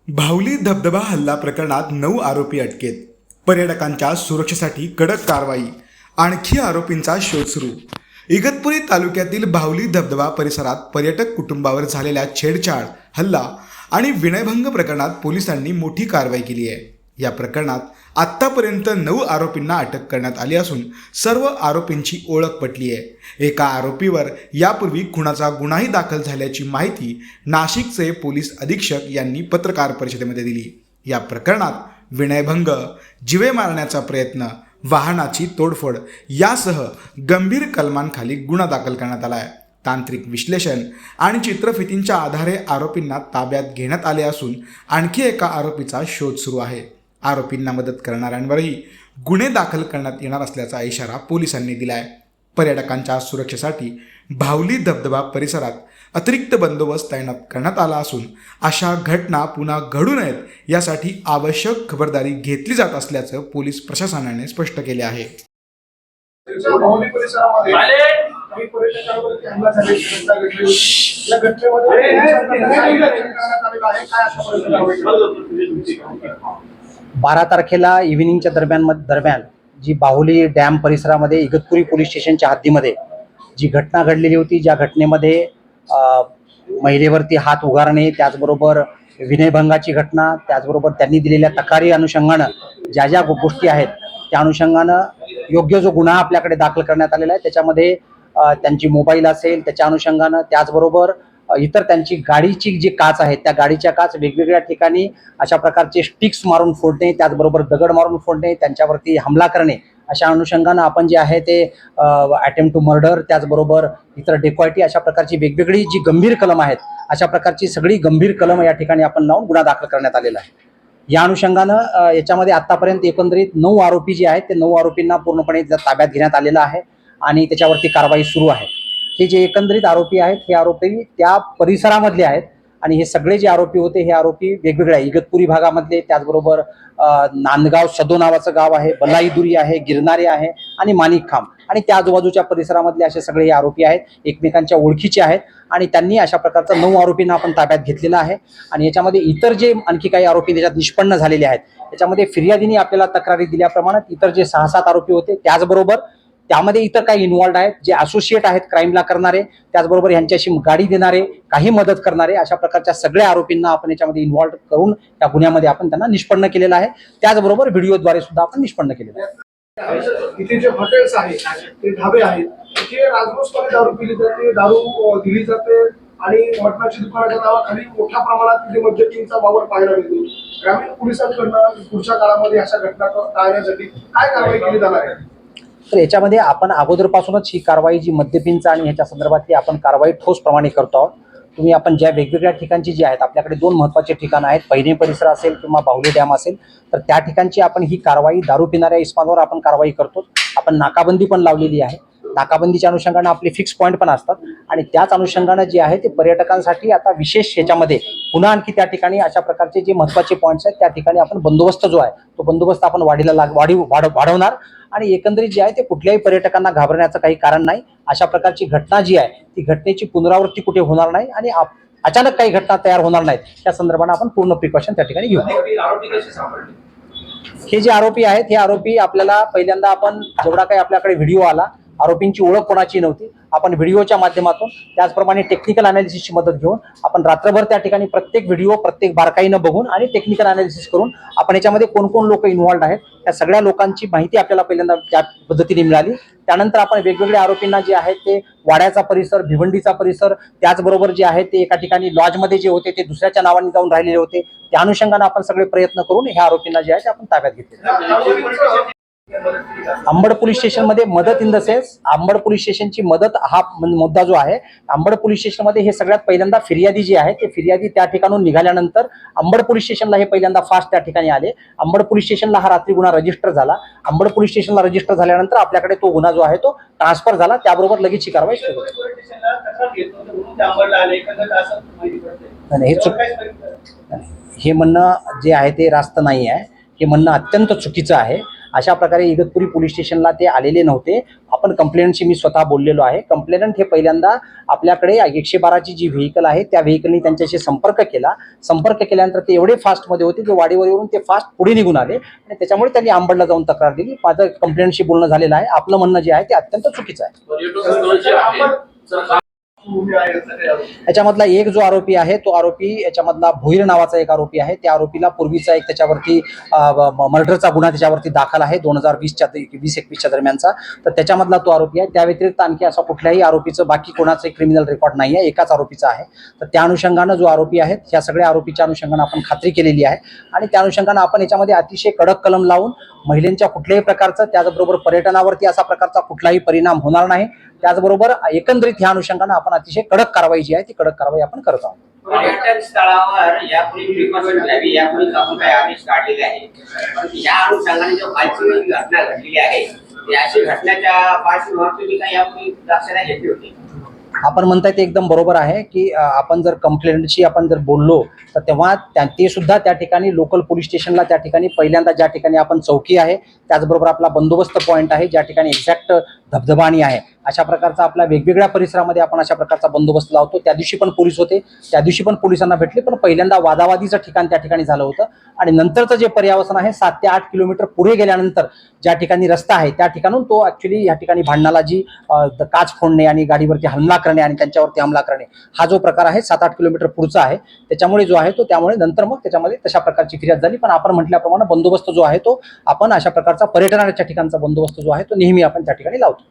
भावली धबधबा हल्ला प्रकरणात 9 आरोपी अटकेत. पर्यटकांच्या सुरक्षेसाठी कडक कारवाई. आणखी आरोपींचा शोध सुरू. इगतपुरी तालुक्यातील भावली धबधबा परिसरात पर्यटक कुटुंबावर झालेल्या छेडछाड, हल्ला आणि विनयभंग प्रकरणात पोलिसांनी मोठी कारवाई केली आहे. या प्रकरणात आत्तापर्यंत 9 आरोपींना अटक करण्यात आली असून सर्व आरोपींची ओळख पटली आहे. एका आरोपीवर यापूर्वी खुनाचा गुन्हाही दाखल झाल्याची माहिती नाशिकचे पोलीस अधीक्षक यांनी पत्रकार परिषदेमध्ये दिली. या प्रकरणात विनयभंग, जिवे मारण्याचा प्रयत्न, वाहनाची तोडफोड यासह गंभीर कलमांखाली गुन्हा दाखल करण्यात आला आहे. तांत्रिक विश्लेषण आणि चित्रफितींच्या आधारे आरोपींना ताब्यात घेण्यात आले असून आणखी एका आरोपीचा शोध सुरू आहे. आरोपींना मदत करणाऱ्यांवरही गुन्हे दाखल करण्यात येणार असल्याचा इशारा पोलिसांनी दिला आहे. पर्यटकांच्या सुरक्षेसाठी भावली धबधबा परिसरात अतिरिक्त बंदोबस्त तैनात करण्यात आला असून अशा घटना पुन्हा घडू नयेत यासाठी आवश्यक खबरदारी घेतली जात असल्याचं पोलीस प्रशासनाने स्पष्ट केले आहे. काही पर्यटकांवरती हल्ला झाल्याची घटना घडली. या घटनेमध्ये 12 तारखेला इव्हिनिंगच्या दरम्यान जी बाहुली डॅम परिसरामध्ये इगतपुरी पोलीस स्टेशनच्या हद्दीमध्ये जी घटना घडलेली होती, ज्या घटनेमध्ये महिलेवरती हात उगारणे, त्याचबरोबर विनयभंगाची घटना, त्याचबरोबर त्यांनी दिलेल्या तक्रारी अनुषंगानं ज्या ज्या गोष्टी आहेत त्या अनुषंगानं योग्य जो गुन्हा आपल्याकडे दाखल करण्यात आलेला आहे त्याच्यामध्ये त्यांची मोबाईल असेल त्याच्या अनुषंगानं, त्याचबरोबर इतर त्यांची गाडीची जी काच आहे त्या गाडीच्या काच वेगवेगळ्या ठिकाणी अशा प्रकारचे स्टिक्स मारून फोडणे, त्याचबरोबर दगड मारून फोडणे, त्यांच्यावरती हमला करणे, अशा अनुषंगानं आपण जे आहे ते अटेम्प्ट टू मर्डर, त्याचबरोबर इतर डेकॉयटी अशा प्रकारची वेगवेगळी जी गंभीर कलम आहेत अशा प्रकारची सगळी गंभीर कलम या ठिकाणी आपण लावून गुन्हा दाखल करण्यात आलेला आहे. या अनुषंगानं याच्यामध्ये आतापर्यंत एकंदरीत 9 आरोपी जे आहेत ते 9 आरोपींना पूर्णपणे ताब्यात घेण्यात आलेलं आहे आणि त्याच्यावरती कारवाई सुरू आहे. हे जे एकंदरीत आरोपी आहेत हे आरोपी त्या परिसरामधले आहेत आणि हे सगळे जे आरोपी होते हे आरोपी वेगवेगळ्या इगतपुरी भागामधले, त्याचबरोबर नांदगाव सदो नावाचं गाव आहे, बलाईदुरी आहे, गिरणारे आहे आणि माणिकखांब आणि त्या आजूबाजूच्या परिसरामधले असे सगळे हे आरोपी आहेत, एकमेकांच्या ओळखीचे आहेत आणि त्यांनी अशा प्रकारचं 9 आरोपींना आपण ताब्यात घेतलेलं आहे. आणि याच्यामध्ये इतर जे आणखी काही आरोपी त्याच्यात निष्पन्न झालेले आहेत याच्यामध्ये फिर्यादीने आपल्याला तक्रारी दिल्याप्रमाणे इतर जे 6-7 आरोपी होते, त्याचबरोबर त्यामध्ये इतर काही इन्व्हॉल्ड आहेत जे असोसिएट आहेत क्राईमला करणारे, त्याचबरोबर यांच्याशी गाडी देणारे, काही मदत करणारे, अशा प्रकारच्या सगळ्या आरोपींना आपण याच्यामध्ये इन्व्हॉल्व करून त्या गुन्ह्यामध्ये आपण त्यांना निष्पन्न केलेलं आहे. त्याचबरोबर व्हिडिओद्वारे सुद्धा आपण निष्पन्न केलेलं आहे. इथे जे हॉटेल्स आहेत, ते ढाबे आहेत, तिथे राजरोसपणे दारू पिली जाते, दारू दिली जाते आणि मटणाची दुकानाच्या नावाखाली मोठ्या प्रमाणात तिथे मद्यपींचा वावर पाहायला मिळतो. ग्रामीण पोलिसांकडनं पुढच्या काळामध्ये अशा घटना टाळण्यासाठी काय कारवाई केली जाणार आहे? तर याच्यामध्ये आपण अगोदरपासूनच ही कारवाई जी मद्यपींचा आणि ह्याच्या संदर्भातली आपण कारवाई ठोस प्रमाणे करतो आहोत. तुम्ही आपण ज्या वेगवेगळ्या ठिकाणची जी आहेत, आपल्याकडे 2 महत्त्वाचे ठिकाणं आहेत, पहिने परिसर असेल किंवा बाहुली डॅम असेल, तर त्या ठिकाणची आपण ही कारवाई दारू पिणाऱ्या इस्मांवर आपण कारवाई करतो. आपण नाकाबंदी पण लावलेली आहे. नाकाबंदीच्या अनुषंगानं आपले फिक्स पॉईंट पण असतात आणि त्याच अनुषंगानं जे आहे ते पर्यटकांसाठी आता विशेष ह्याच्यामध्ये पुन्हा आणखी त्या ठिकाणी अशा प्रकारचे जे महत्त्वाचे पॉईंट्स आहेत त्या ठिकाणी आपण बंदोबस्त जो आहे तो बंदोबस्त आपण वाढवणार आणि एकंदरीत जे आहे ते कुठल्याही पर्यटकांना घाबरण्याचं काही कारण नाही. अशा प्रकारची घटना जी आहे ती घटनेची पुनरावृत्ती कुठे होणार नाही आणि अचानक काही घटना तयार होणार नाहीत त्या संदर्भानं आपण पूर्ण प्रिकॉशन त्या ठिकाणी घेऊ. हे जे आरोपी आहेत हे आरोपी आपल्याला पहिल्यांदा आपण जेवढा काही आपल्याकडे व्हिडिओ आला, आरोपींची ओळख कोणाची नव्हती, आपण व्हिडिओच्या माध्यमातून त्याचप्रमाणे टेक्निकल अनालिसिसची मदत घेऊन आपण रात्रभर त्या ठिकाणी प्रत्येक व्हिडिओ प्रत्येक बारकाईनं बघून आणि टेक्निकल अनालिसिस करून आपण याच्यामध्ये कोण कोण लोक इन्व्हॉल्ड आहेत त्या सगळ्या लोकांची माहिती आपल्याला पहिल्यांदा त्या पद्धतीने मिळाली. त्यानंतर आपण वेगवेगळ्या आरोपींना जे आहेत ते वाड्याचा परिसर, भिवंडीचा परिसर, त्याचबरोबर जे आहे ते एका ठिकाणी लॉजमध्ये जे होते ते दुसऱ्याच्या नावाने जाऊन राहिलेले होते, त्या अनुषंगाने आपण सगळे प्रयत्न करून ह्या आरोपींना जे आहे ते आपण ताब्यात घेतले. अंबड पोलीस स्टेशन मध्ये मदत in the sense, Ambad police स्टेशनची मदत हा मुद्दा जो आहे, अंबड पोलीस स्टेशन मध्ये हे सगळ्यात पहिल्यांदा फिर्यादी जे आहे ते फिर्यादी त्या ठिकाणून निघाल्यानंतर अंबड पोलीस स्टेशनला हे पहिल्यांदा फास्ट त्या ठिकाणी आले. अंबड पोलीस स्टेशनला हा रात्री गुन्हा रजिस्टर झाला. अंबड पोलीस स्टेशनला रजिस्टर झाल्यानंतर आपल्याकडे तो गुन्हा जो आहे तो ट्रान्सफर झाला. त्याबरोबर लगेच ही कारवाई सुरू हे म्हणणं जे आहे ते रास्त नाही आहे. हे म्हणणं अत्यंत चुकीचं आहे अशा प्रकारे इगतपुरी पोलीस स्टेशनला ते आलेले नव्हते. आपण कंप्लेंटशी मी स्वतः बोललेलो आहे. कंप्लेनंट हे पहिल्यांदा आपल्याकडे 112ची जी व्हेकल आहे त्या व्हेकलनी त्यांच्याशी संपर्क केला. संपर्क केल्यानंतर ते एवढे फास्टमध्ये होते की वाडीवरून ते फास्ट पुढे निघून आले आणि त्याच्यामुळे त्यांनी अंबडला जाऊन तक्रार दिली. माझं कंप्लेंटशी बोलणं झालेलं आहे. आपलं म्हणणं जे आहे ते अत्यंत चुकीचं आहे. याच्यामधला एक जो आरोपी आहे तो आरोपी याच्यामधला भोईर नावाचा एक आरोपी आहे. त्या आरोपीला पूर्वीचा एक त्याच्यावरती मर्डरचा गुन्हा त्याच्यावरती दाखल आहे 2020-21च्या दरम्यानचा. तर त्याच्यामधला तो आरोपी आहे. त्या व्यतिरिक्त आणखी असा कुठल्याही आरोपीचं बाकी कोणाचं क्रिमिनल रेकॉर्ड नाही आहे, एकाच आरोपीचा आहे. तर त्या अनुषंगानं जो आरोपी आहे ह्या सगळ्या आरोपीच्या अनुषंगानं आपण खात्री केलेली आहे आणि त्या अनुषंगानं आपण याच्यामध्ये अतिशय कडक कलम लावून महिलांच्या कुठल्याही प्रकारचं, त्याचबरोबर पर्यटनावरती असा प्रकारचा कुठलाही परिणाम होणार नाही. त्याचबरोबर एकंदरीत ह्या अनुषंगानं आपण अतिशय कडक कारवाई जी आहे ती कडक कारवाई आपण करत आहोत. पर्यटन स्थळावर यापूर्वी प्रिकॉशन घ्यावी यापूर्वी आपण काही आदेश काढलेले आहे. पण या अनुषंगाने जो कालची घटना घडलेली आहे अशी घटनेच्या पार्श्वभूमीवर तुम्ही काही यापूर्वी दक्षता घेतली होती? आपण म्हणताय ते एकदम बरोबर आहे की आपण जर कंप्लेंटशी आपण जर बोललो तर तेव्हा ते सुद्धा त्या ठिकाणी लोकल पोलीस स्टेशनला त्या ठिकाणी पहिल्यांदा ज्या ठिकाणी आपण चौकी आहे त्याचबरोबर आपला बंदोबस्त पॉईंट आहे ज्या ठिकाणी एक्झॅक्ट धबधबाणी आहे अशा प्रकारचा आपल्या वेगवेगळ्या परिसरामध्ये आपण अशा प्रकारचा बंदोबस्त लावतो. त्या दिवशी पण पोलीस होते, त्या दिवशी पण पोलिसांना भेटले, पण पहिल्यांदा वादावादीचं ठिकाण त्या ठिकाणी झालं होतं आणि नंतरचं जे पर्यावसन आहे 7 ते 8 किलोमीटर पुढे गेल्यानंतर ज्या ठिकाणी रस्ता आहे त्या ठिकाणून तो ऍक्च्युली या ठिकाणी भांडणाला जी काच फोडणे आणि गाडीवरती हल्ला करणे आणि त्यांच्यावरती हमला करणे हा जो प्रकार आहे 7-8 किलोमीटर पुढचा आहे. त्याच्यामुळे जो आहे तो त्यामुळे नंतर मग त्याच्यामध्ये तशा प्रकारची फिर्याद झाली. पण आपण म्हटल्याप्रमाणे बंदोबस्त जो आहे तो आपण अशा प्रकारचा पर्यटनाच्या ठिकाणचा बंदोबस्त जो आहे तो नेहमी आपण त्या ठिकाणी लावतो.